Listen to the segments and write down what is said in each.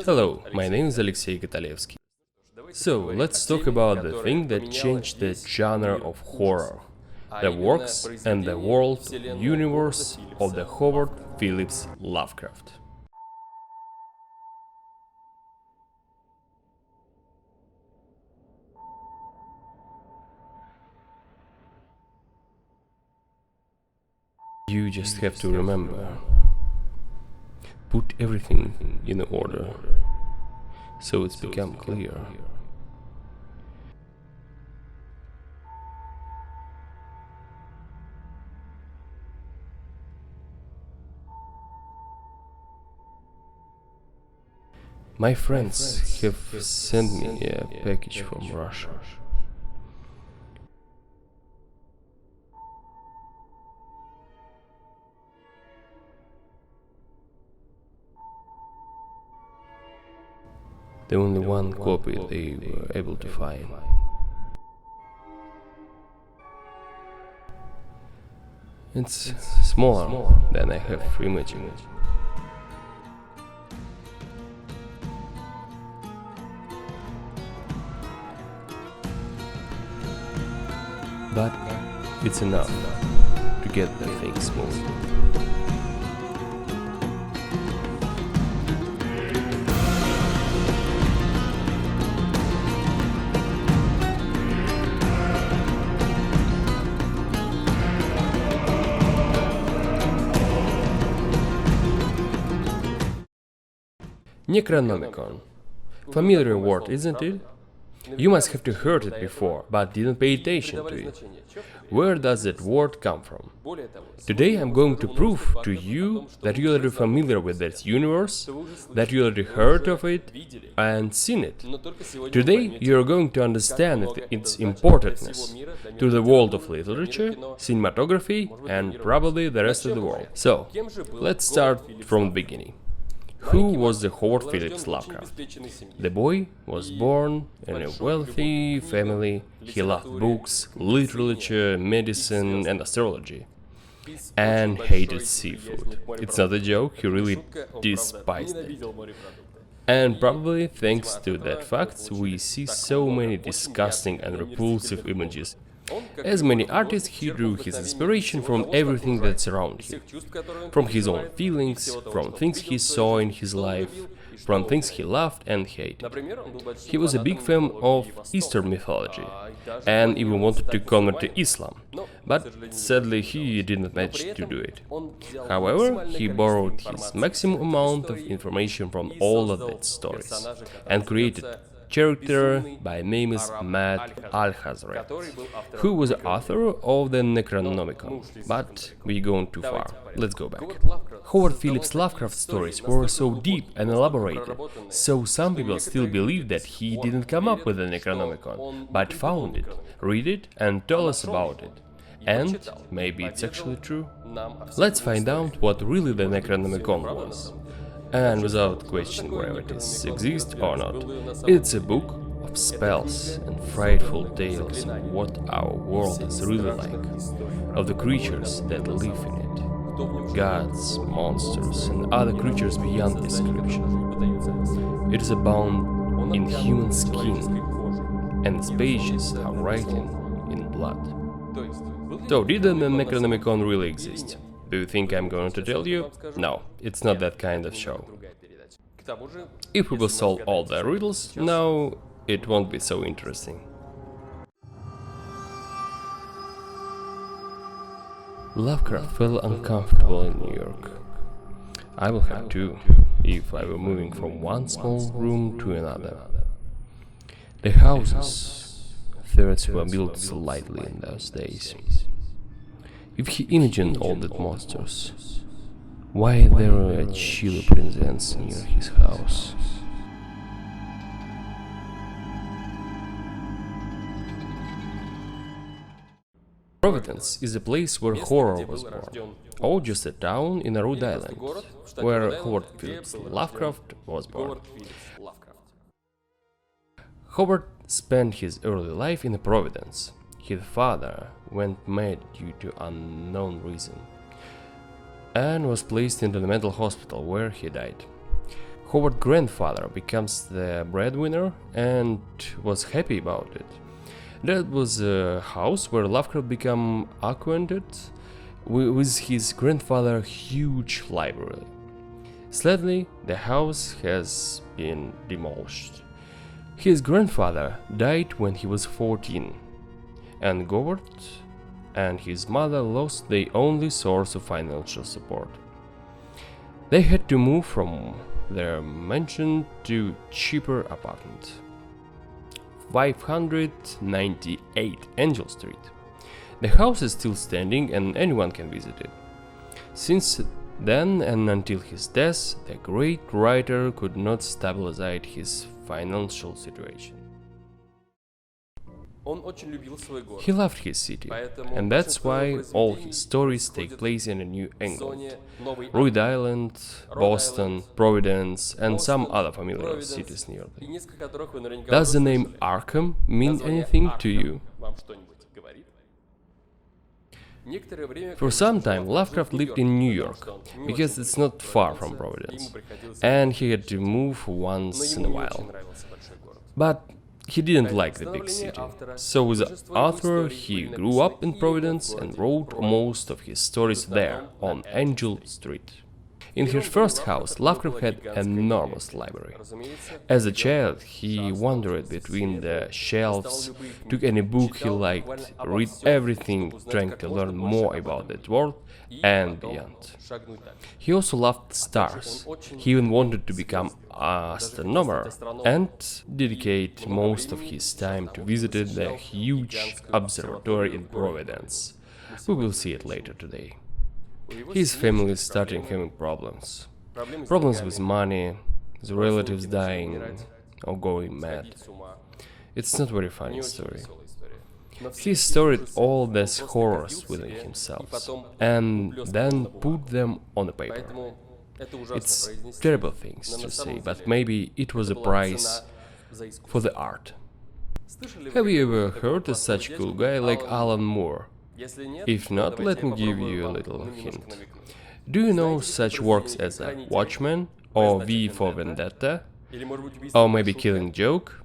Hello, my name is Alexey Katalevsky. So, let's talk about the thing that changed the genre of horror, the works and the world universe of the Howard Phillips Lovecraft. You just have to remember, put everything in order, so it's become clear. My friends have sent me a package from Russia. The only one copy they were able to find. It's smaller than I have imagined. But it's enough to get the things moving. Necronomicon. Familiar word, isn't it? You must have heard it before, but didn't pay attention to it. Where does that word come from? Today I'm going to prove to you that you're already familiar with this universe, that you already heard of it and seen it. Today you're going to understand its importance to the world of literature, cinematography, and probably the rest of the world. So, let's start from the beginning. Who was the Howard Phillips Lovecraft? The boy was born in a wealthy family. He loved books, literature, medicine and astrology, and hated seafood. It's not a joke, he really despised it. And probably thanks to that fact, we see so many disgusting and repulsive images. As many artists, he drew his inspiration from everything that's around him. From his own feelings, from things he saw in his life, from things he loved and hated. He was a big fan of Eastern mythology, and even wanted to convert to Islam, but sadly he didn't manage to do it. However, he borrowed his maximum amount of information from all of those stories, and created character by name is Matt Alhazred, who was the author of the Necronomicon. But we're going too far. Let's go back. Howard Phillips Lovecraft stories were so deep and elaborated, so some people still believe that he didn't come up with the Necronomicon, but found it, read it and tell us about it. And maybe it's actually true. Let's find out what really the Necronomicon was. And without questioning whether it exists or not, it's a book of spells and frightful tales of what our world is really like, of the creatures that live in it, gods, monsters and other creatures beyond description. It is abound in human skin, and its pages are written in blood. So, did the Necronomicon really exist? Do you think I'm going to tell you? No, it's not that kind of show. If we will solve all the riddles, now it won't be so interesting. Lovecraft felt uncomfortable in New York. I will have two, if I were moving from one small room to another. The houses, thirds were built slightly in those days. If he imagined all the monsters, why there were a chilly presence near his house? Providence is a place where horror was born, or just a town in a Rhode Island, where Howard Phillips Lovecraft was born. Howard spent his early life in Providence. His father went mad due to unknown reason, and was placed into the mental hospital where he died. Howard's grandfather becomes the breadwinner and was happy about it. That was a house where Lovecraft became acquainted with his grandfather's huge library. Sadly, the house has been demolished. His grandfather died when he was 14, and Howard and his mother lost their only source of financial support. They had to move from their mansion to cheaper apartment. 598 Angel Street. The house is still standing and anyone can visit it. Since then and until his death, the great writer could not stabilize his financial situation. He loved his city, and that's why all his stories take place in New England, Rhode Island, Boston, Providence, and some other familiar cities nearby. Does the name Arkham mean anything to you? For some time, Lovecraft lived in New York, because it's not far from Providence, and he had to move once in a while. But he didn't like the big city, so as an author he grew up in Providence and wrote most of his stories there, on Angel Street. In his first house, Lovecraft had an enormous library. As a child, he wandered between the shelves, took any book he liked, read everything, trying to learn more about that world and beyond. He also loved stars. He even wanted to become an astronomer and dedicate most of his time to visiting the huge observatory in Providence. We will see it later today. His family is starting having problems. Problems with money, his relatives dying or going mad. It's not a very funny story. He stored all these horrors within himself and then put them on a paper. It's terrible things to say, but maybe it was a price for the art. Have you ever heard of such a cool guy like Alan Moore? If not, let me give you a little hint. Do you know such works as Watchmen, or V for Vendetta, or maybe Killing Joke?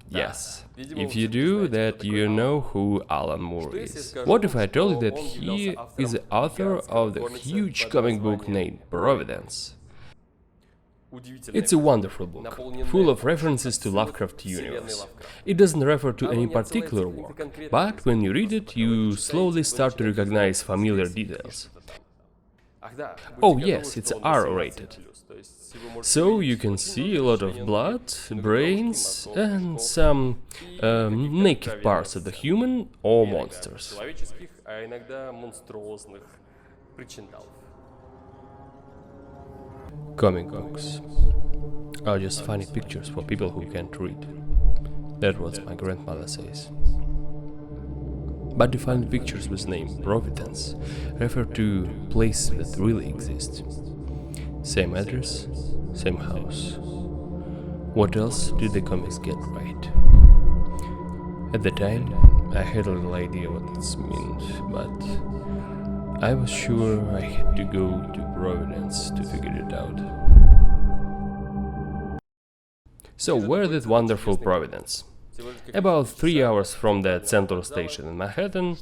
Yes. If you do that, you know who Alan Moore is. What if I told you that he is the author of the huge comic book named Providence? It's a wonderful book, full of references to Lovecraft universe. It doesn't refer to any particular work, but when you read it, you slowly start to recognize familiar details. Oh yes, it's R-rated. So you can see a lot of blood, brains, and some naked parts of the human or monsters. Comic books are just funny pictures for people who can't read. That's what my grandmother says. But the funny pictures with name Providence refer to places that really exist. Same address, same house. What else did the comics get right? At the time, I had a little idea what this meant, but I was sure I had to go to Providence to figure it out. So where did wonderful Providence? About 3 hours from the Central Station in Manhattan,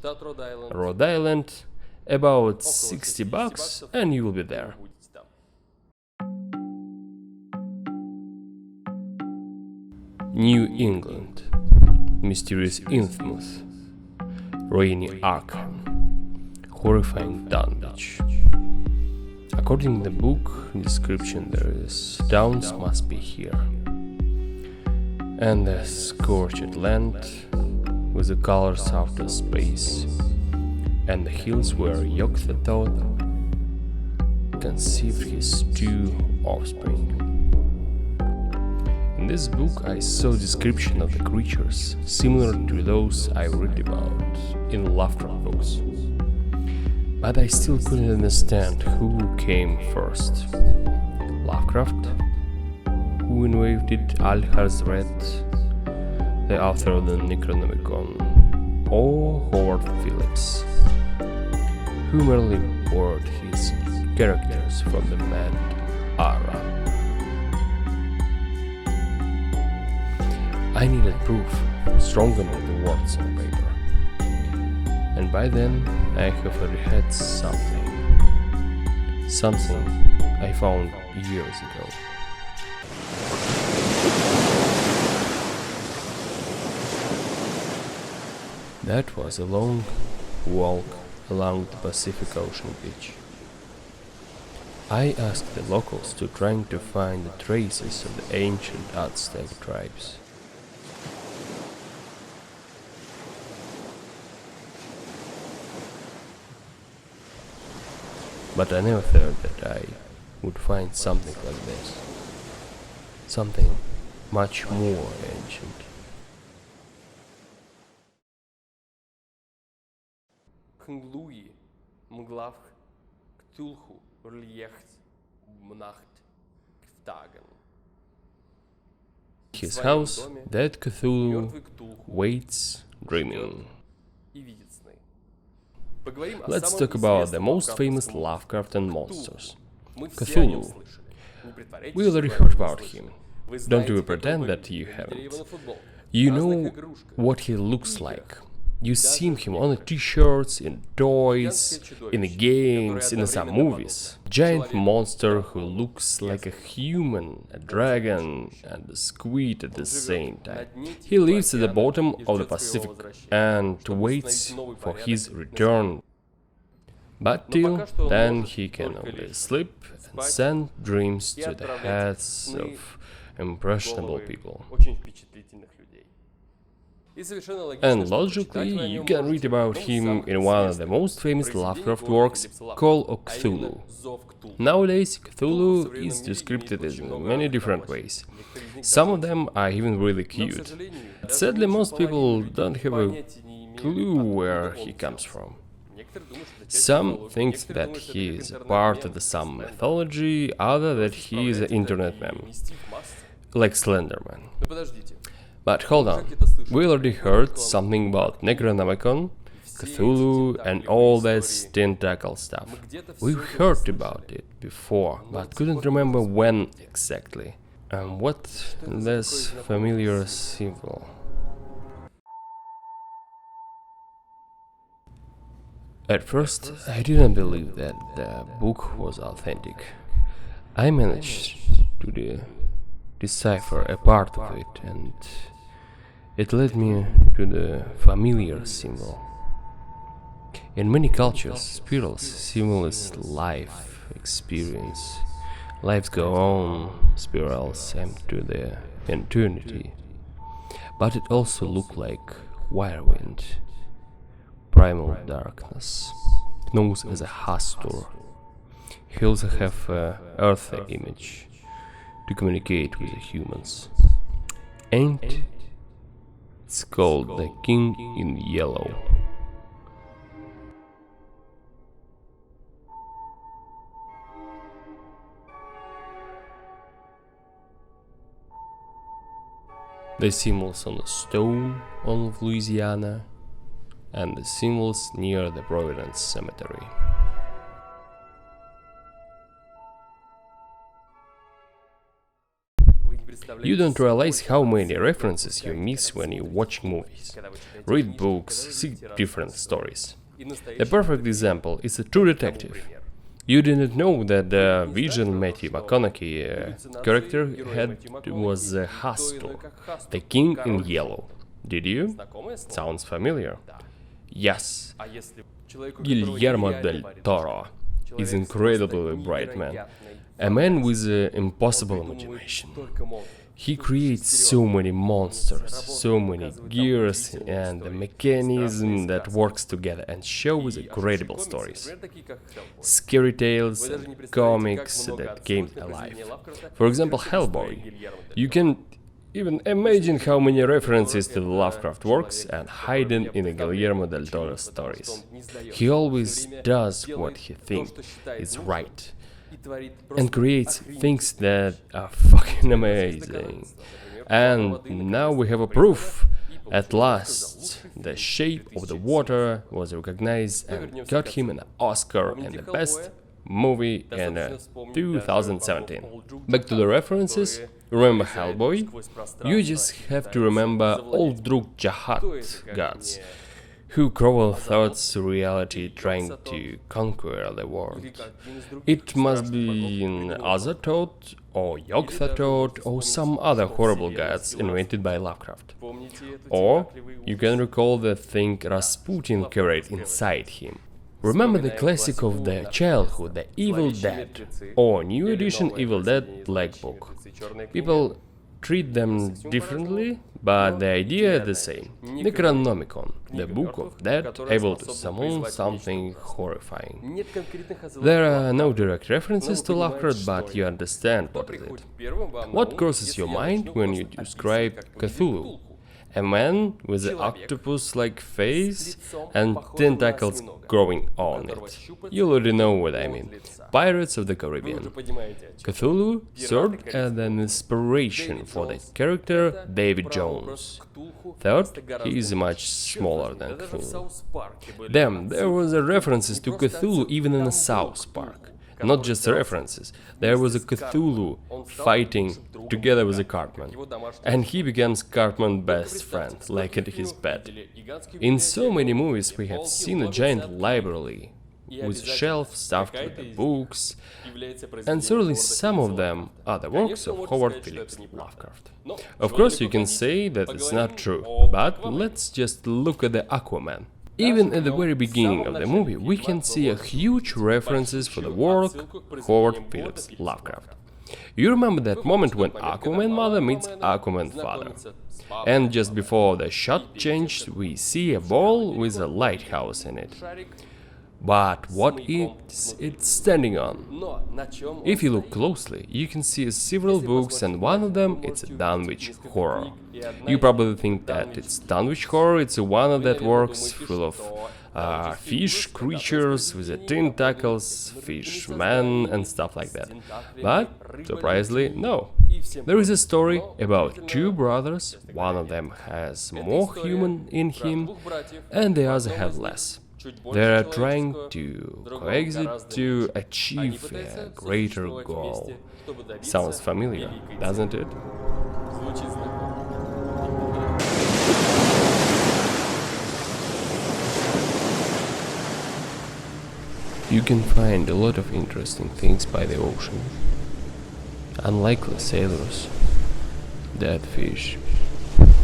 Rhode Island, about $60 and you will be there. New England, mysterious Innsmouth, rainy Arkham, horrifying Dunwich. A According to the book description, there is towns must be here, and the scorched land with the colors outer space, and the hills where Yog-Sothoth conceived his two offspring. In this book I saw description of the creatures similar to those I read about in Lovecraft books. But I still couldn't understand who came first. Lovecraft, who invented Al-Hazred, the author of the Necronomicon, or Howard Phillips, who merely borrowed his characters from the Mad Ara. I needed proof, stronger than the words on paper. And by then I have already had something I found years ago. That was a long walk along the Pacific Ocean beach. I asked the locals to try to find the traces of the ancient Aztec tribes. But I never thought that I would find something like this. Something much more ancient. Kngluyi, Mglaf, Ktulhu, Rliecht, Mnacht, Ktagen. His house, that Cthulhu waits dreaming. Let's talk about the most famous Lovecraftian monsters. Cthulhu. We already heard about him. Don't even pretend that you haven't. You know what he looks like. You've seen him on the t-shirts, in toys, in the games, in some movies. Giant monster who looks like a human, a dragon, and a squid at the same time. He lives at the bottom of the Pacific and waits for his return. But till then he can only sleep and send dreams to the heads of impressionable people. And logically, you can read about him in one of the most famous Lovecraft works, Call of Cthulhu. Nowadays, Cthulhu is described in many different ways. Some of them are even really cute. But sadly, most people don't have a clue where he comes from. Some think that he is a part of some mythology, other that he is an internet meme, like Slenderman. But hold on, we already heard something about Necronomicon, Cthulhu and all that tentacle stuff. We've heard about it before, but couldn't remember when exactly. And what less familiar symbol? At first, I didn't believe that the book was authentic. I managed to decipher a part of it, and it led me to the familiar symbol. In many cultures, spirals symbolize life, experience. Lives go on, spirals empty the eternity. But it also looked like whirlwind, primal darkness, known as a Hastur. He also have an earthy image to communicate with the humans. And it's called the King in Yellow. The symbols on the stone of Louisiana and the symbols near the Providence Cemetery. You don't realize how many references you miss when you watch movies, read books, see different stories. A perfect example is a True Detective. You didn't know that the Vision Matthew McConaughey character was Hastur, the King in Yellow. Did you? Sounds familiar. Yes. Guillermo del Toro, is incredibly bright man. A man with impossible imagination. He creates so many monsters, so many gears and the mechanism that works together and shows incredible stories. Scary tales and comics that came alive. For example, Hellboy. You can even imagine how many references to the Lovecraft works and hidden in the Guillermo del Toro stories. He always does what he thinks is right and creates things that are fucking amazing. And now we have a proof. At last, The Shape of the Water was recognized and got him an Oscar and the best movie in 2017. Back to the references. Remember Hellboy? You just have to remember old Druk Jahat gods, who crawl thoughts reality trying to conquer the world. It must be an Azathoth or Yog-Sothoth or some other horrible gods invented by Lovecraft. Or you can recall the thing Rasputin carried inside him. Remember the classic of the childhood, The Evil Dead, or new edition Evil Dead Black Book. People treat them differently, but the idea is the same. Necronomicon, the Book of Dead, able to summon something horrifying. There are no direct references to Lovecraft, but you understand what is it. What crosses your mind when you describe Cthulhu? A man with an octopus-like face and tentacles growing on it. You already know what I mean. Pirates of the Caribbean. Cthulhu served as an inspiration for the character David Jones. Third, he is much smaller than Cthulhu. Damn, there was a references to Cthulhu even in South Park. Not just references, there was a Cthulhu fighting together with a Cartman, and he becomes Cartman's best friend, like at his bed. In so many movies we have seen a giant library with shelves stuffed with the books, and certainly some of them are the works of Howard Phillips Lovecraft. Of course you can say that it's not true, but let's just look at the Aquaman. Even at the very beginning of the movie, we can see a huge references for the work Howard Phillips Lovecraft. You remember that moment when Aquaman mother meets Aquaman father? And just before the shot change, we see a ball with a lighthouse in it. But what is it standing on? If you look closely, you can see several books, and one of them it's Dunwich Horror. You probably think that it's Dunwich Horror, it's one of that works full of fish creatures with the tentacles, fish men and stuff like that. But, surprisingly, no. There is a story about two brothers, one of them has more human in him and the other has less. They are trying to coexist to achieve a greater goal. Sounds familiar, doesn't it? You can find a lot of interesting things by the ocean. Unlikely sailors, dead fish,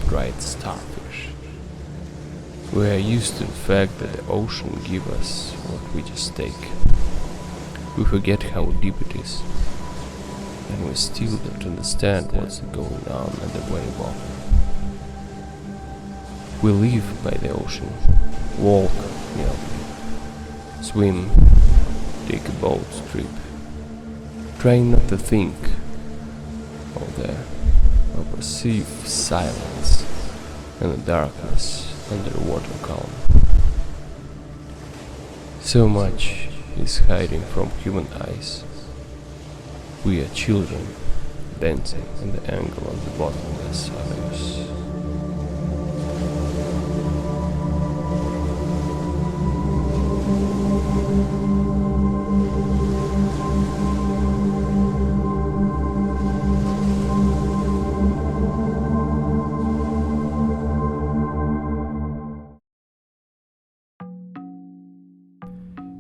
dried starfish. We are used to the fact that the ocean gives us what we just take. We forget how deep it is, and we still don't understand what's going on at the very bottom. We live by the ocean, walk near it, swim, take a boat trip, trying not to think of the oppressive silence and the darkness under the water calm. So much is hiding from human eyes. We are children dancing in the angle of the bottomless abyss.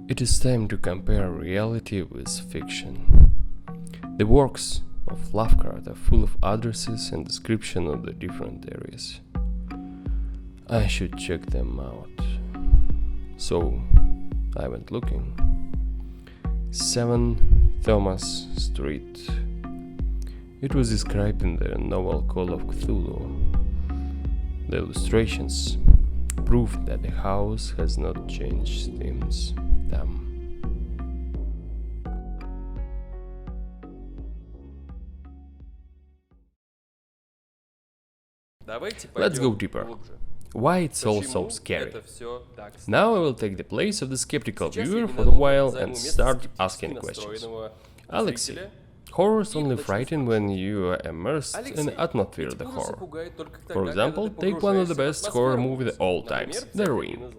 It is time to compare reality with fiction. The works of Lovecraft are full of addresses and description of the different areas. I should check them out. So I went looking. 7 Thomas Street. It was described in the novel Call of Cthulhu. The illustrations prove that the house has not changed since then. Let's go deeper. Why it's all so scary? Now I will take the place of the skeptical viewer for a while and start asking questions. Alexei, horrors only frighten when you are immersed in the atmosphere of the horror. For example, take one of the best horror movies of all times, The Ring.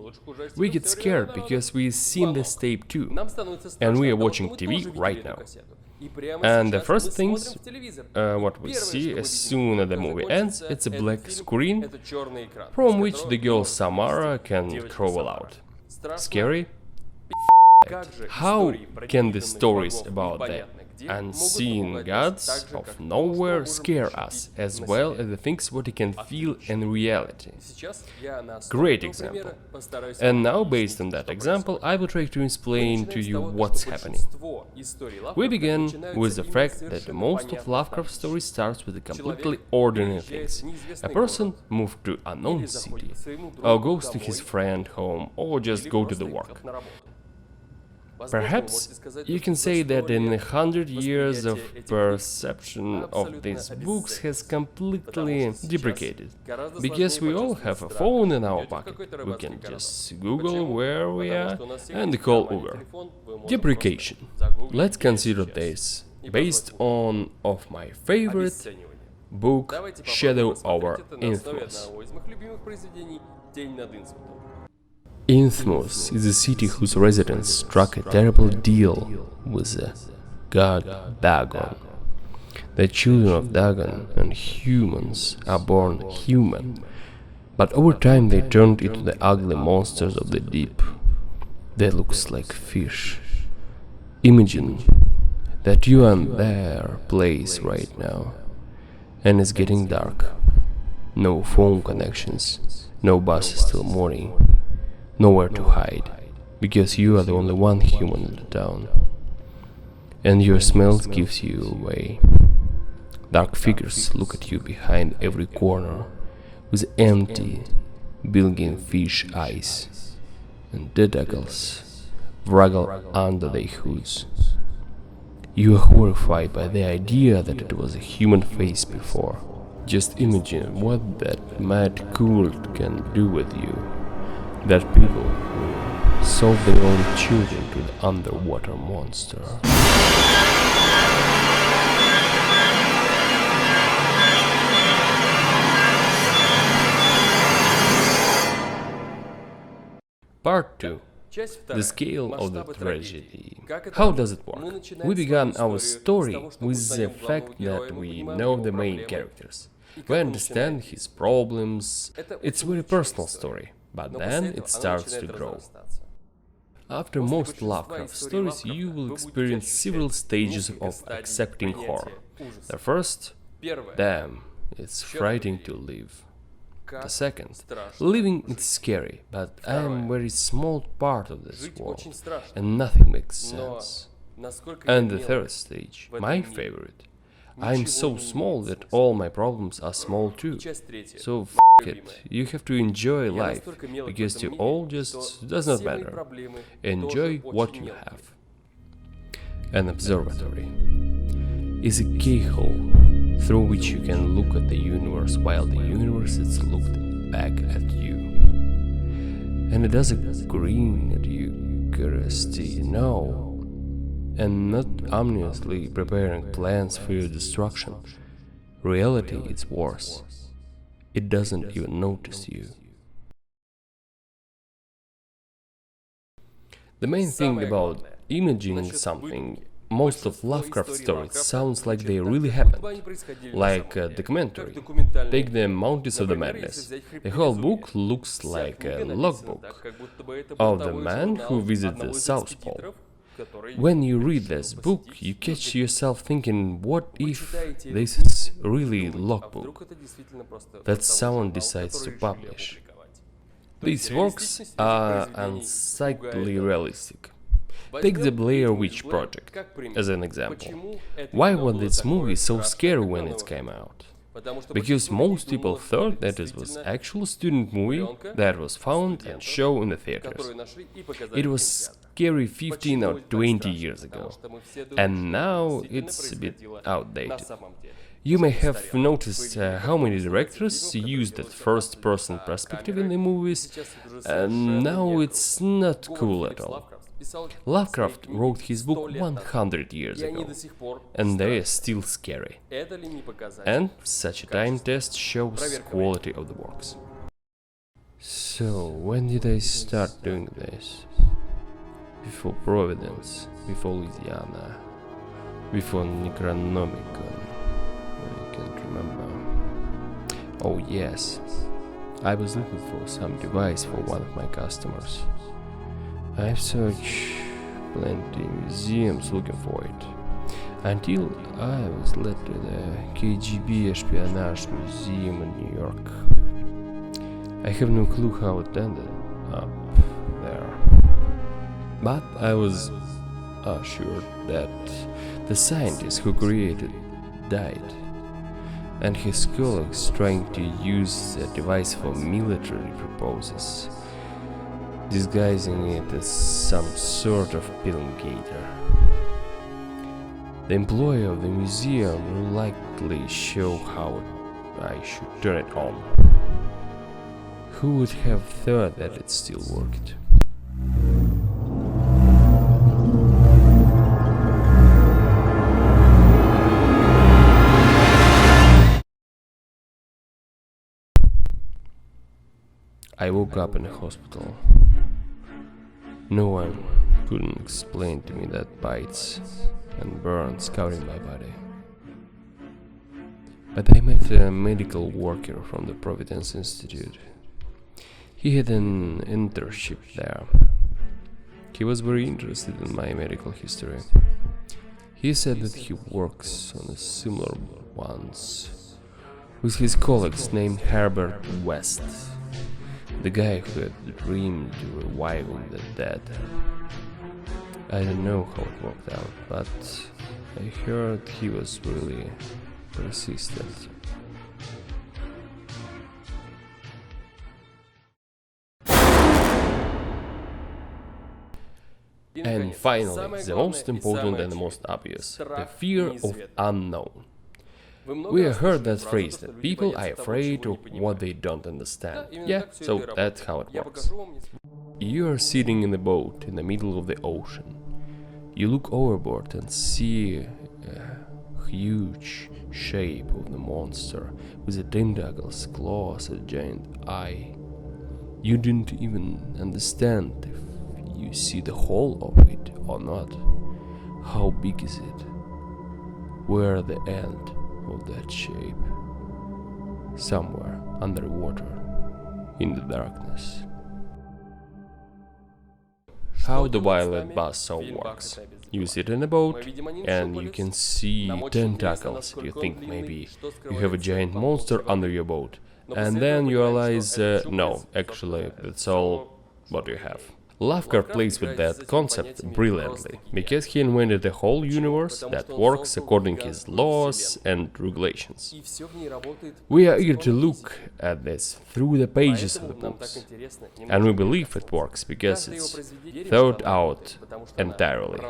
We get scared because we've seen this tape too, and we are watching TV right now. And the first things, what we see as soon as the movie ends, it's a black screen from which the girl Samara can crawl out. Scary? How can the stories about the unseen gods of nowhere scare us as well as the things what you can feel in reality? Great example. And now, based on that example, I will try to explain to you what's happening. We begin with the fact that most of Lovecraft stories starts with the completely ordinary things. A person moved to an unknown city, or goes to his friend home, or just go to the work. Perhaps you can say that in 100 years of perception of these books has completely deprecated, because we all have a phone in our pocket. We can just Google where we are and call Uber. Deprecation. Let's consider this based on of my favorite book, Shadow over Innsmouth. Innsmouth is a city whose residents struck a terrible deal with the god Dagon. The children of Dagon and humans are born human, but over time they turned into the ugly monsters of the deep. They look like fish. Imagine that you are in their place right now, and it's getting dark. No phone connections, no buses till morning. Nowhere to hide, because you are the only one human in the town, and your smell gives you away. Dark figures look at you behind every corner, with empty, bilging fish eyes, and tentacles wriggle under their hoods. You are horrified by the idea that it was a human face before. Just imagine what that mad cult can do with you. That people who sold their own children to the underwater monster. Part 2. The scale of the tragedy. How does it work? We began our story with the fact that we know the main characters. We understand his problems. It's a very personal story. But then it starts to grow. After most Lovecraft stories, you will experience several stages of accepting horror. The first, damn, it's frightening to live. The second, living is scary, but I am a very small part of this world, and nothing makes sense. And the third stage, my favorite, I'm so small that all my problems are small too. So it, you have to enjoy life, because to all just does not matter. Enjoy what you have. An observatory is a keyhole through which you can look at the universe while the universe is looked back at you. And it doesn't grin at you, curiosity, no. And not ominously preparing plans for your destruction. Reality is worse. It doesn't even notice you. The main thing about imagining something, most of Lovecraft stories sounds like they really happened, like a documentary. Take the Mountains of the Madness. The whole book looks like a logbook of the man who visited the South Pole. When you read this book, you catch yourself thinking, what if this is really a logbook that someone decides to publish? These works are unsightly realistic. Take the Blair Witch Project as an example. Why was this movie so scary when it came out? Because most people thought that it was actual student movie that was found and shown in the theaters. It was scary 15 or 20 years ago, and now it's a bit outdated. You may have noticed how many directors use that first-person perspective in the movies, and now it's not cool at all. Lovecraft wrote his book 100 years ago, and they are still scary. And such a time test shows quality of the works. So, when did I start doing this? Before Providence, before Louisiana, before Necronomicon. I can't remember. Oh yes, I was looking for some device for one of my customers. I've searched plenty museums looking for it, until I was led to the KGB Espionage Museum in New York. I have no clue how it ended up there, but I was assured that the scientist who created it died, and his colleagues trying to use the device for military purposes, disguising it as some sort of elongator. The employee of the museum will likely show how I should turn it on. Who would have thought that it still worked? I woke up in a hospital. No one couldn't explain to me that bites and burns covered my body. But I met a medical worker from the Providence Institute. He had an internship there. He was very interested in my medical history. He said that he works on a similar ones with his colleagues named Herbert West, the guy who had dreamed of reviving the dead. I don't know how it worked out, but I heard he was really persistent. And finally, the most important and the most obvious, the fear of unknown. We have heard that phrase that people are afraid of what they don't understand. Yeah, so that's how it works. You are sitting in a boat in the middle of the ocean. You look overboard and see a huge shape of the monster with the tentacles, claws, a giant eye. You didn't even understand if you see the whole of it or not. How big is it? Where the end of that shape? Somewhere underwater, in the darkness. How the violet buzzsaw works. You sit in a boat and you can see tentacles. You think maybe you have a giant monster under your boat, and then you realize, no, actually, that's all what you have. Lovecraft plays with that concept brilliantly, because he invented a whole universe that works according to his laws and regulations. We are eager to look at this through the pages of the books, and we believe it works because it's thought out entirely.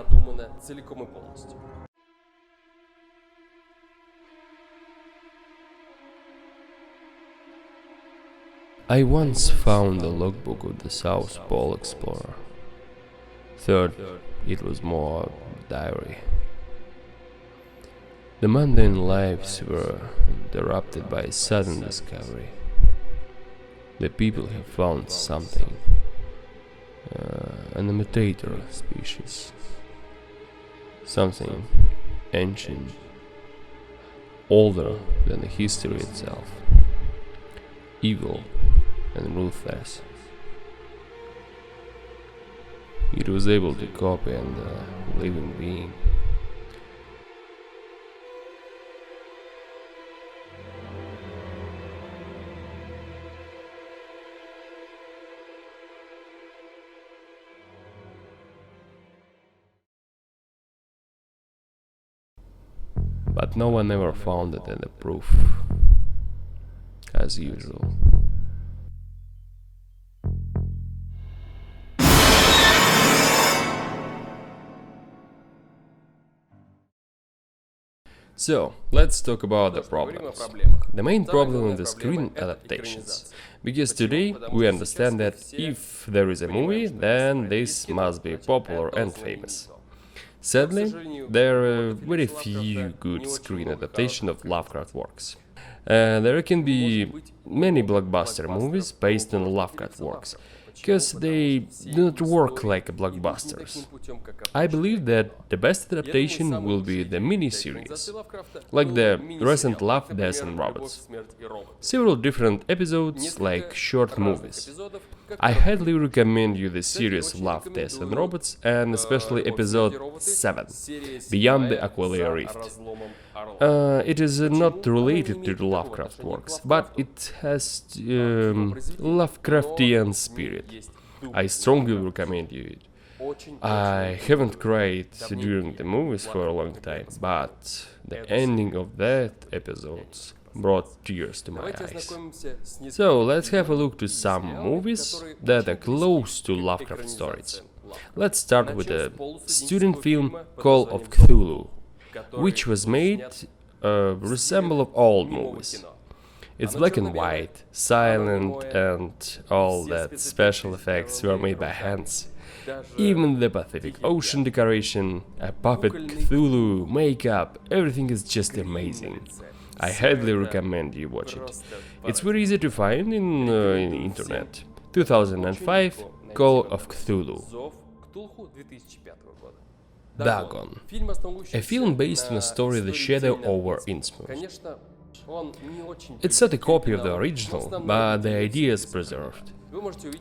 I once found the logbook of the South Pole explorer. Thought it was more diary. The mundane lives were interrupted by a sudden discovery. The people have found something, an imitator species, something ancient, older than the history itself, evil and ruthless. It was able to copy a living being. but no one ever found it any proof, as usual. So, let's talk about the problems. The main problem with the screen adaptations. Because today we understand that if there is a movie, then this must be popular and famous. Sadly, there are very few good screen adaptations of Lovecraft works. There can be many blockbuster movies based on Lovecraft works, because they do not work like blockbusters. I believe that the best adaptation will be the mini-series, like the recent Love, Death and Robots. Several different episodes, like short movies. I highly recommend you the series Love, Death and Robots, and especially episode 7, Beyond the Aquila Rift. It is not related to the Lovecraft works, but it has Lovecraftian spirit. I strongly recommend you it. I haven't cried during the movies for a long time, but the ending of that episode brought tears to my eyes. So let's have a look to some movies that are close to Lovecraft stories. Let's start with a student film Call of Cthulhu, which was made resemble of old movies. It's black and white, silent, and all that special effects were made by hands. Even the Pacific Ocean decoration, a puppet Cthulhu, makeup, everything is just amazing. I highly recommend you watch it. It's very easy to find in internet. 2005, Call of Cthulhu. Dagon, a film based on a story The Shadow over Innsmouth. It's not a copy of the original, but the idea is preserved.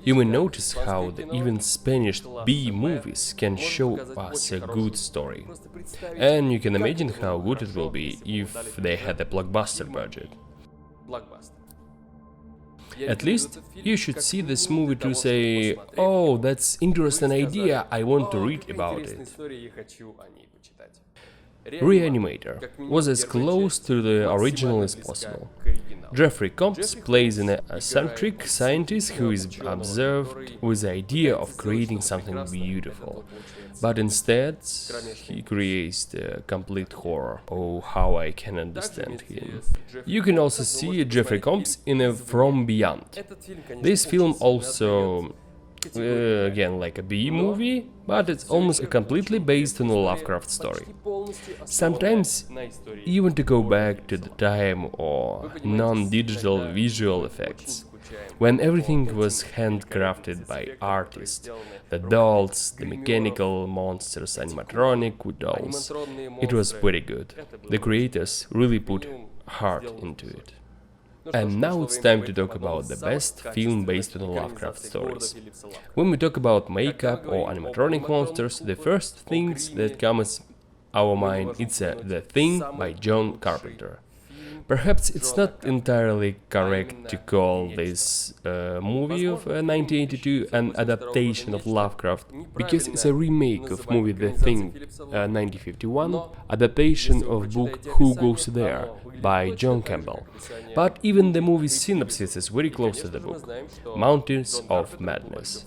You may notice how even Spanish B-movies can show us a good story. And you can imagine how good it will be if they had a blockbuster budget. At least, you should see this movie to say, oh, that's interesting idea, I want to read about it. Reanimator was as close to the original as possible. Jeffrey Combs plays an eccentric scientist who is observed with the idea of creating something beautiful. But instead, he creates a complete horror. Oh, how I can understand him. You can also see Jeffrey Combs in a From Beyond. This film also again like a B-movie, but it's almost completely based on a Lovecraft story. Sometimes even to go back to the time or non-digital visual effects, when everything was handcrafted by artists, the dolls, the mechanical monsters, animatronic dolls, it was pretty good. The creators really put heart into it. And now it's time to talk about the best film based on Lovecraft stories. When we talk about makeup or animatronic monsters, the first things that come to our mind is The Thing by John Carpenter. Perhaps it's not entirely correct to call this movie of 1982 an adaptation of Lovecraft, because it's a remake of movie The Thing 1951, adaptation of book Who Goes There by John Campbell. But even the movie's synopsis is very close to the book, Mountains of Madness.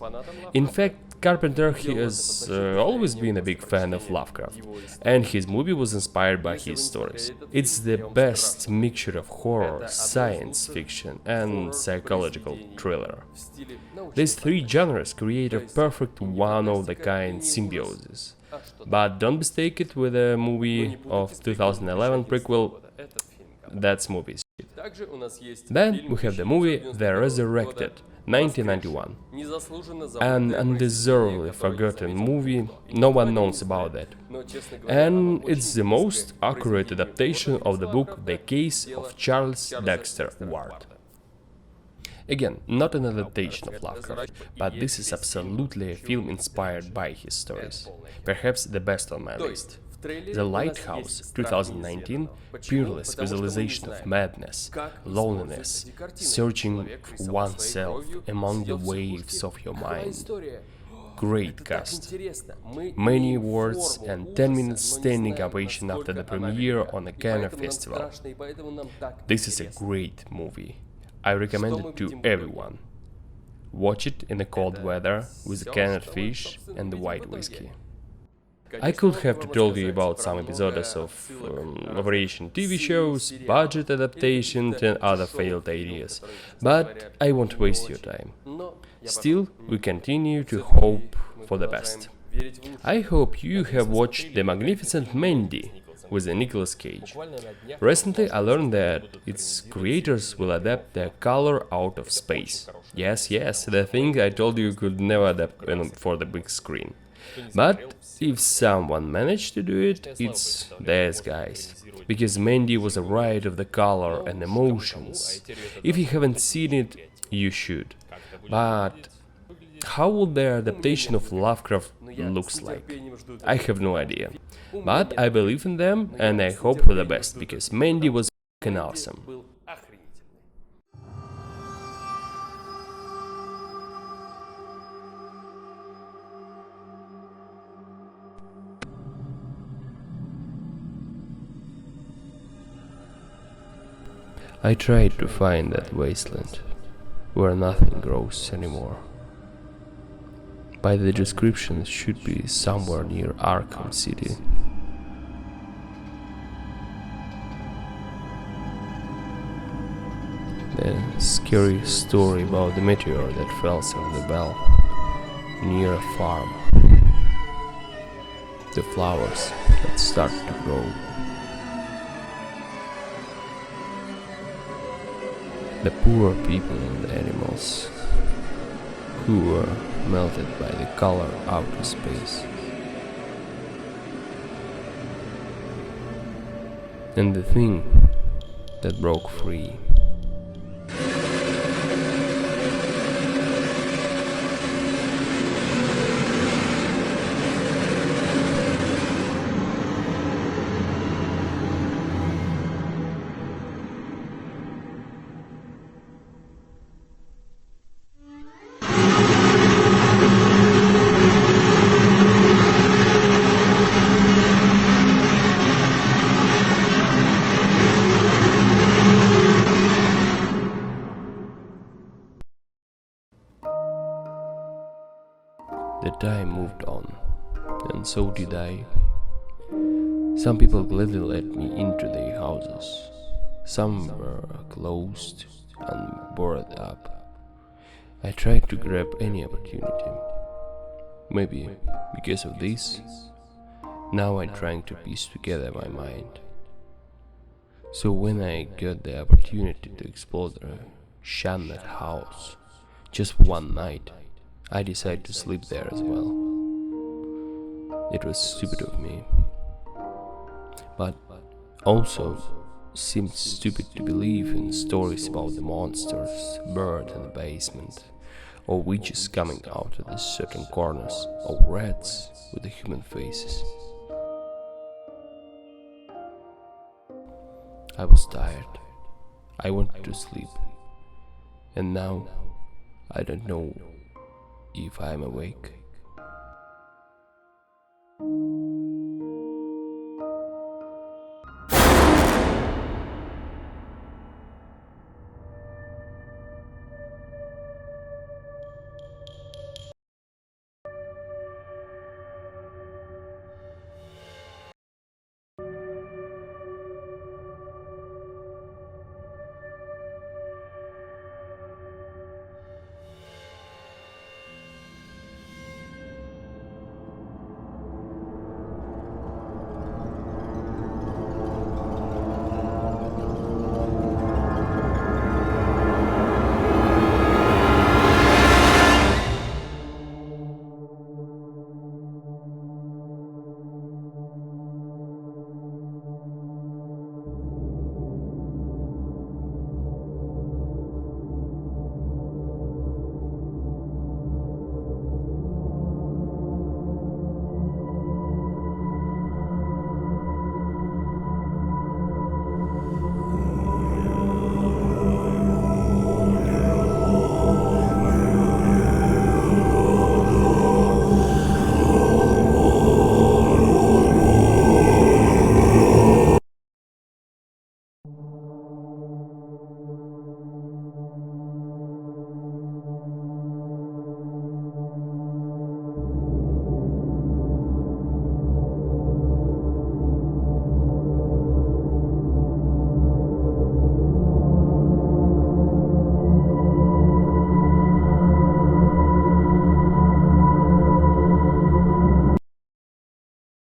In fact, Carpenter has always been a big fan of Lovecraft, and his movie was inspired by his stories. It's the best mixture of horror, science fiction, and psychological thriller. These three genres create a perfect one-of-the-kind symbiosis. But don't mistake it with a movie of 2011 prequel. That's movie shit. Then we have the movie The Resurrected, 1991. An undeservedly forgotten movie, no one knows about that. And it's the most accurate adaptation of the book The Case of Charles Dexter Ward. Again, not an adaptation of Lovecraft, but this is absolutely a film inspired by his stories. Perhaps the best on my list. The Lighthouse, 2019, peerless visualization of madness, loneliness, searching for oneself among the waves of your mind. great cast. Many awards and 10 minutes standing ovation after the premiere on the Cannes Festival. This is a great movie. I recommend it to everyone. Watch it in the cold weather with a canned fish and the white whiskey. I could have told you about some episodes of Operation TV shows, budget adaptations and other failed ideas, but I won't waste your time. Still, we continue to hope for the best. I hope you have watched The Magnificent Mandy with Nicolas Cage. Recently I learned that its creators will adapt their color out of space. Yes, the thing I told you could never adapt for the big screen. But if someone managed to do it, it's these guys. Because Mandy was a riot of the color and emotions. If you haven't seen it, you should. But how would their adaptation of Lovecraft looks like? I have no idea. But I believe in them and I hope for the best, because Mandy was f***ing awesome. I tried to find that wasteland where nothing grows anymore. By the description, it should be somewhere near Arkham City. The scary story about the meteor that fell on the bell near a farm. The flowers that start to grow. The poor people and the animals who were melted by the color outer space. And the thing that broke free. The time moved on, and so did I. Some people gladly let me into their houses. Some were closed and boarded up. I tried to grab any opportunity. Maybe because of this, now I'm trying to piece together my mind. So when I got the opportunity to explore the shunned house, just for one night, I decided to sleep there as well. It was stupid of me, but also seemed stupid to believe in stories about the monsters buried in the basement, or witches coming out of the certain corners, or rats with the human faces. I was tired. I wanted to sleep, and now I don't know if I am awake.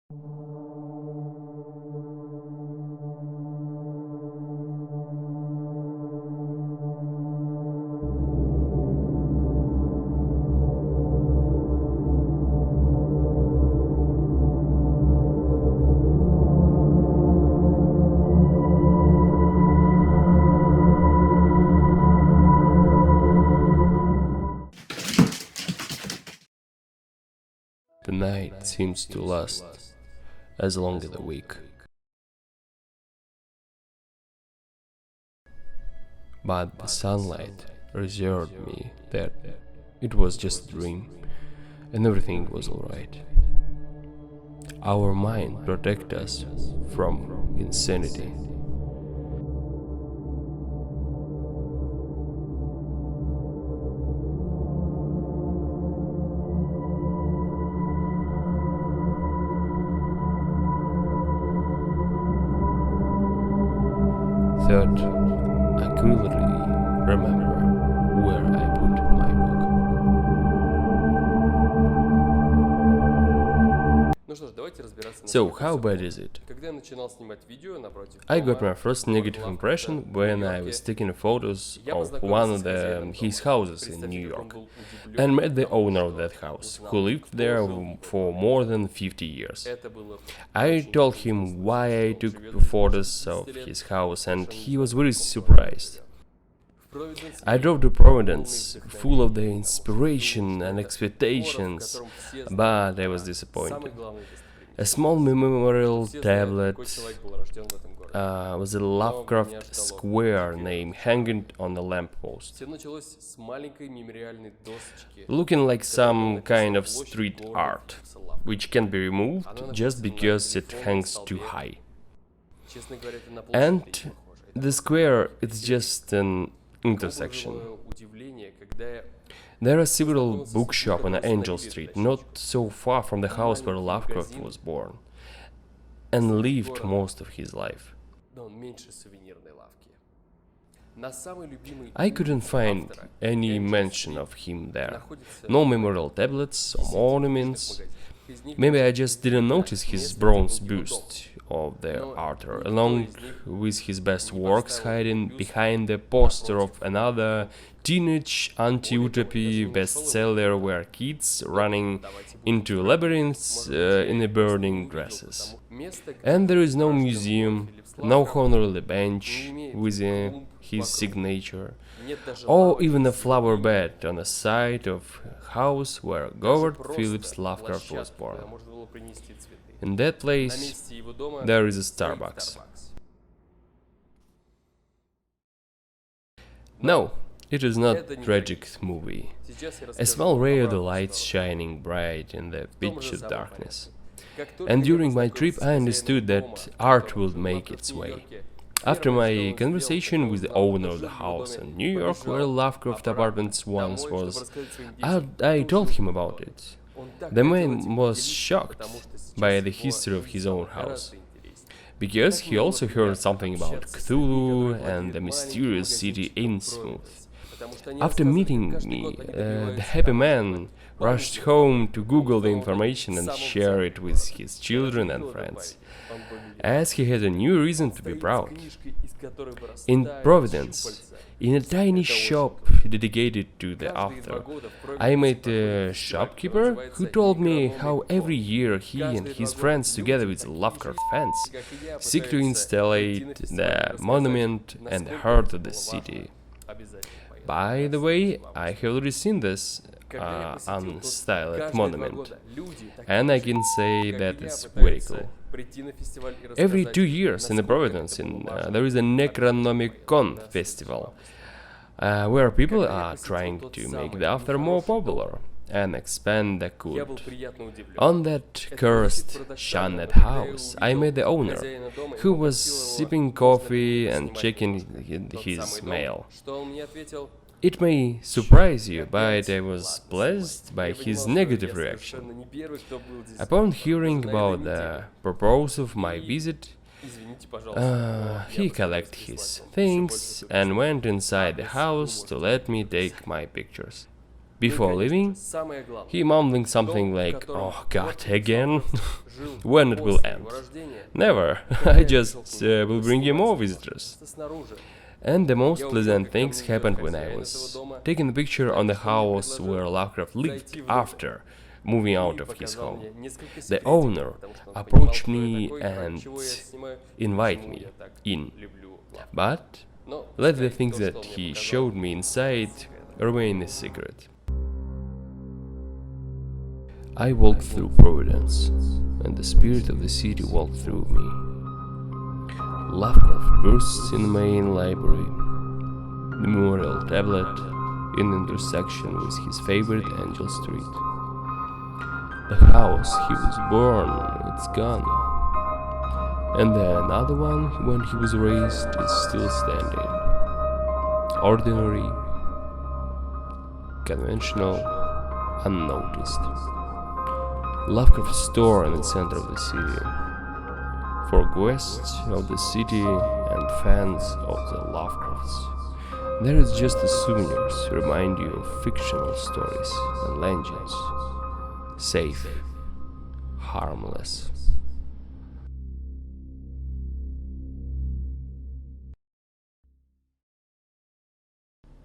The night seems to last as long as the week. But the sunlight assured me that it was just a dream and everything was alright. Our mind protects us from insanity. Third, I clearly remember where I put my book. So, how bad is it? I got my first negative impression when I was taking photos of one of his houses in New York and met the owner of that house, who lived there for more than 50 years. I told him why I took photos of his house and he was very surprised. I drove to Providence, full of the inspiration and expectations, but I was disappointed. A small memorial tablet with a Lovecraft square name hanging on the lamppost, looking like some kind of street art, which can be removed just because it hangs too high. And the square is just an intersection. There are several bookshops on Angel Street, not so far from the house where Lovecraft was born and lived most of his life. I couldn't find any mention of him there. No memorial tablets or monuments. Maybe I just didn't notice his bronze bust of the Arthur, along with his best works hiding behind the poster of another teenage anti-utopia bestseller where kids running into labyrinths in the burning grasses. And there is no museum, no honorary bench with his signature, or even a flower bed on the site of house where Говард Phillips Lovecraft was born. In that place, there is a Starbucks. No, it is not a tragic movie. A small ray of the lights shining bright in the pitch darkness. And during my trip I understood that art would make its way. After my conversation with the owner of the house in New York where Lovecraft Apartments once was, I told him about it. The man was shocked by the history of his own house, because he also heard something about Cthulhu and the mysterious city Innsmouth. After meeting me, the happy man rushed home to Google the information and share it with his children and friends, as he had a new reason to be proud. In Providence, in a tiny shop dedicated to the author, I met a shopkeeper who told me how every year he and his friends, together with Lovecraft fans, seek to installate the monument and the heart of the city. By the way, I have already seen this unstyled monument, and I can say that it's very cool. Every 2 years in the Providence there is a Necronomicon festival, where people are trying to make the author more popular and expand the cult. On that cursed, shunned house, I met the owner, who was sipping coffee and checking his mail. It may surprise you, but I was pleased by his negative reaction. Upon hearing about the purpose of my visit, he collected his things and went inside the house to let me take my pictures. Before leaving, he mumbling something like, "Oh God, again? When it will end?" Never, I just will bring you more visitors. And the most pleasant things happened when I was taking a picture on the house where Lovecraft lived after moving out of his home. The owner approached me and invited me in. But let the things that he showed me inside remain a secret. I walked through Providence, and the spirit of the city walked through me. Lovecraft bursts in the main library, the memorial tablet in the intersection with his favorite Angel Street. The house he was born, it's gone. And then another one when he was raised is still standing. Ordinary, conventional, unnoticed. Lovecraft's store in the center of the city. For guests of the city and fans of the Lovecrafts, there is just the souvenirs remind you of fictional stories and legends. Safe, harmless.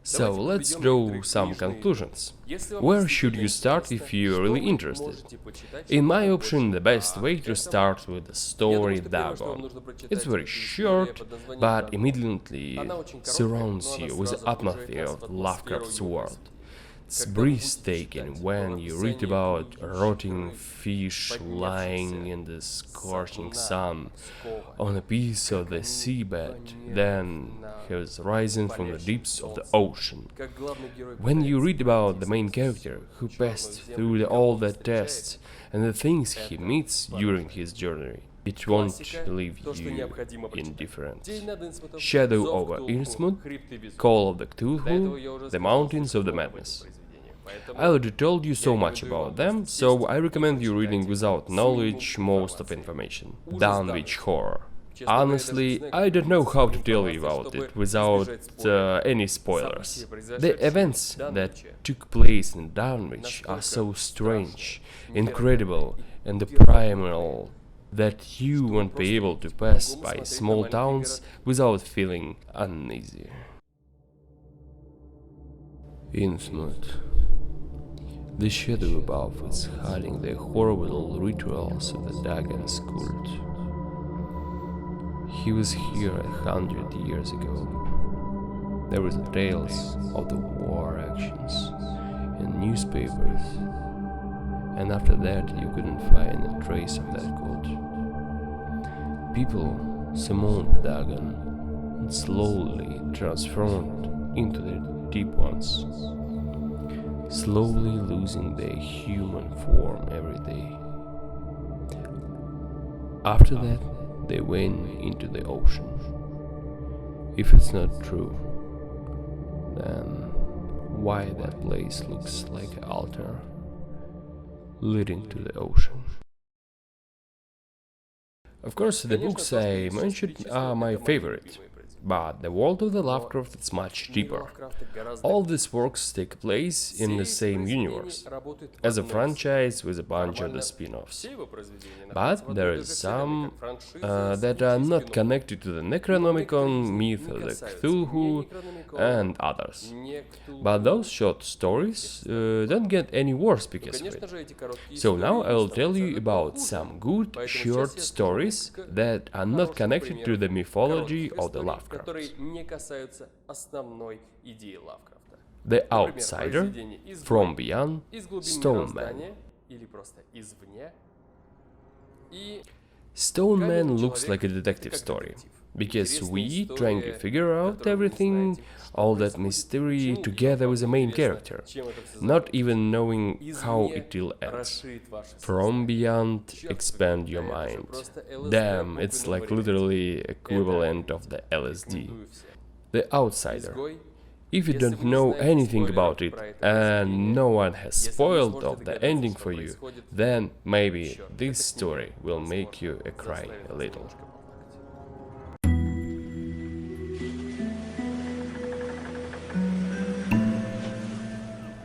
So let's draw some conclusions. Where should you start if you're really interested? In my opinion, the best way to start with the story Dagon. It's very short, but immediately surrounds you with the atmosphere of Lovecraft's world. It's breathtaking when you read about rotting fish lying in the scorching sun on a piece of the seabed, then he was rising from the deeps of the ocean. When you read about the main character who passed through all the tests and the things he meets during his journey, it won't leave you indifferent. Shadow over Innsmouth, Call of the Cthulhu, The Mountains of the Madness. I already told you so much about them, so I recommend you reading without knowledge most of information. Dunwich Horror. Honestly, I don't know how to tell you about it without any spoilers. The events that took place in Dunwich are so strange, incredible, and primal that you won't be able to pass by small towns without feeling uneasy. Innsmouth. The shadow above is hiding the horrible rituals of the Dagon's cult. He was here 100 years ago. There were the tales of the war actions in newspapers, and after that you couldn't find a trace of that cult. People summoned Dagon and slowly transformed into the deep ones, slowly losing their human form every day. After that, they went into the ocean. If it's not true, then why that place looks like an altar leading to the ocean? Of course, the books I mentioned are my favorite, but the world of the Lovecraft is much deeper. All these works take place in the same universe, as a franchise with a bunch of the spin-offs. But there is some that are not connected to the Necronomicon, myth of the Cthulhu, and others. But those short stories don't get any worse because of it. So now I will tell you about some good short stories that are not connected to the mythology of the Lovecraft. The Outsider, From Beyond, Stone Man. Stone Man looks like a detective story, because we trying to figure out everything, all that mystery together with the main character, not even knowing how it will ends. From Beyond, expand your mind. Damn, it's like literally equivalent of the LSD. The Outsider. If you don't know anything about it and no one has spoiled of the ending for you, then maybe this story will make you cry a little.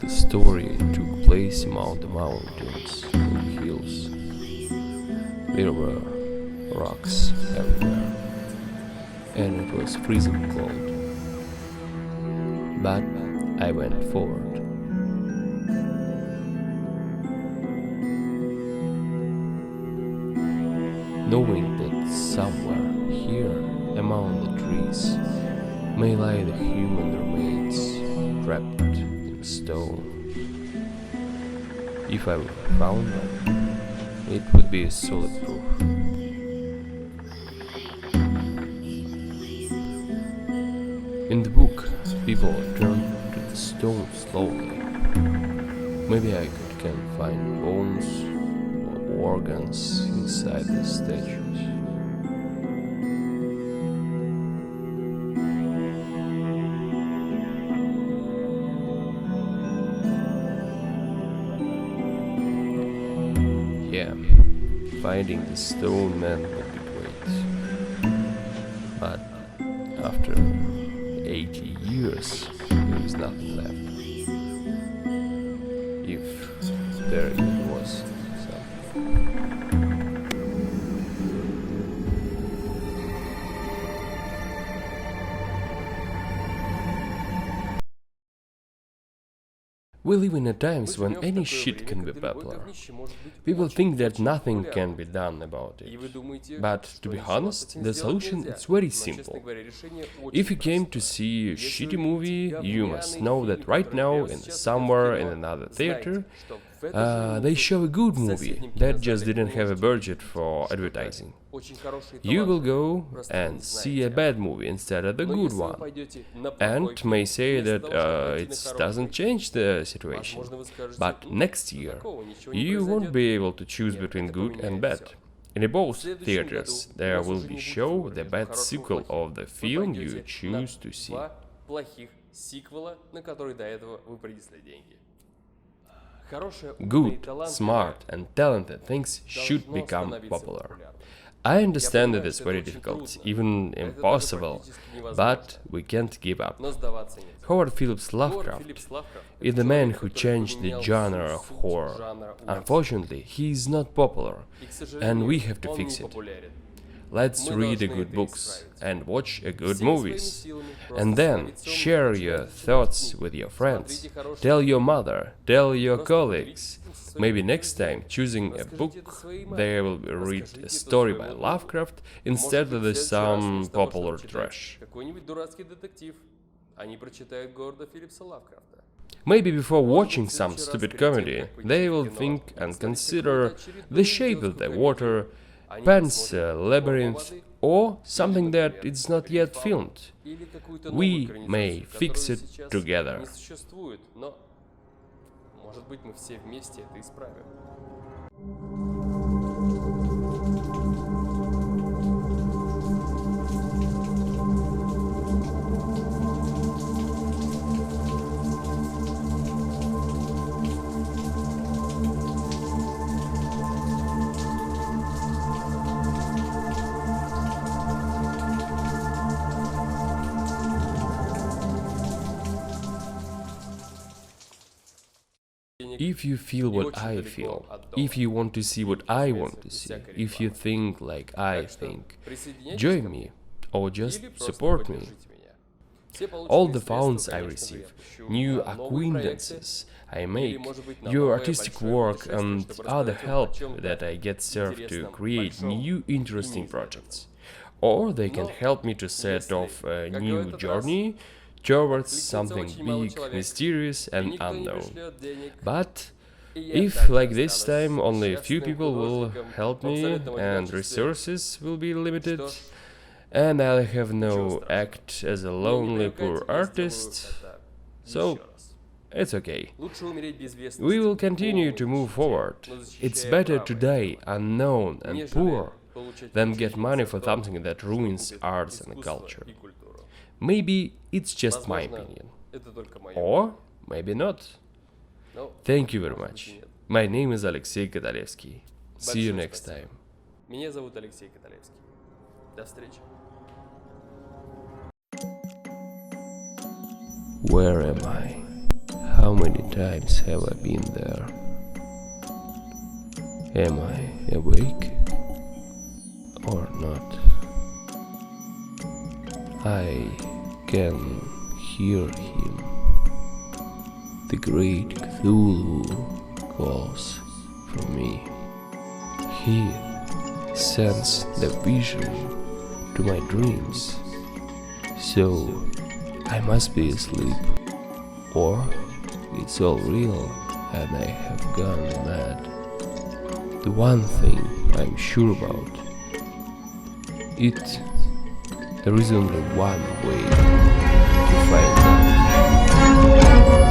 The story took place among the mountains and the hills. There were rocks everywhere, and it was freezing cold. But I went forward. Knowing that somewhere here among the trees may lie the human remains wrapped in stone. If I found them, it would be a solid proof. In the book, people turn to the stone slowly. Maybe I can find bones or organs inside the statues. Yeah, finding the stone man would be great. But after 80 years, there is nothing left. If there even was something. We live in a times when any shit can be popular. People think that nothing can be done about it. But to be honest, the solution is very simple. If you came to see a shitty movie, you must know that right now, somewhere in another theater, they show a good movie that just didn't have a budget for advertising. You will go and see a bad movie instead of the good one, and may say that it doesn't change the situation. But next year, you won't be able to choose between good and bad. In both theaters, there will be show the bad sequel of the film you choose to see. Good, smart and talented things should become popular. I understand that it's very difficult, even impossible, but we can't give up. Howard Phillips Lovecraft is the man who changed the genre of horror. Unfortunately, he is not popular, and we have to fix it. Let's read a good books and watch a good movies, and then share your thoughts with your friends. Tell your mother, tell your colleagues. Maybe next time, choosing a book, they will read a story by Lovecraft instead of some popular trash. Maybe before watching some stupid comedy, they will think and consider The Shape of the Water, Pan's Labyrinth, or something that is not yet filmed. We may fix it together. Может быть, мы все вместе это исправим. If you feel what I feel, if you want to see what I want to see, if you think like I think, join me or just support me. All the funds I receive, new acquaintances I make, your artistic work and other help that I get serve to create new interesting projects. Or they can help me to set off a new journey towards something big, mysterious and unknown. But if, like this time, only a few people will help me and resources will be limited, and I'll have no act as a lonely poor artist, so it's okay. We will continue to move forward. It's better to die unknown and poor than get money for something that ruins arts and culture. Maybe it's just my opinion. Or maybe not. Thank you very much. My name is Alexey Katalevsky. See you next time. Меня зовут Алексей Каталевский. До встречи. Where am I? How many times have I been there? Am I awake or not? I can hear him. The great Cthulhu calls for me. He sends the vision to my dreams. So I must be asleep, or it's all real and I have gone mad. The one thing I'm sure about, there is only one way to find out.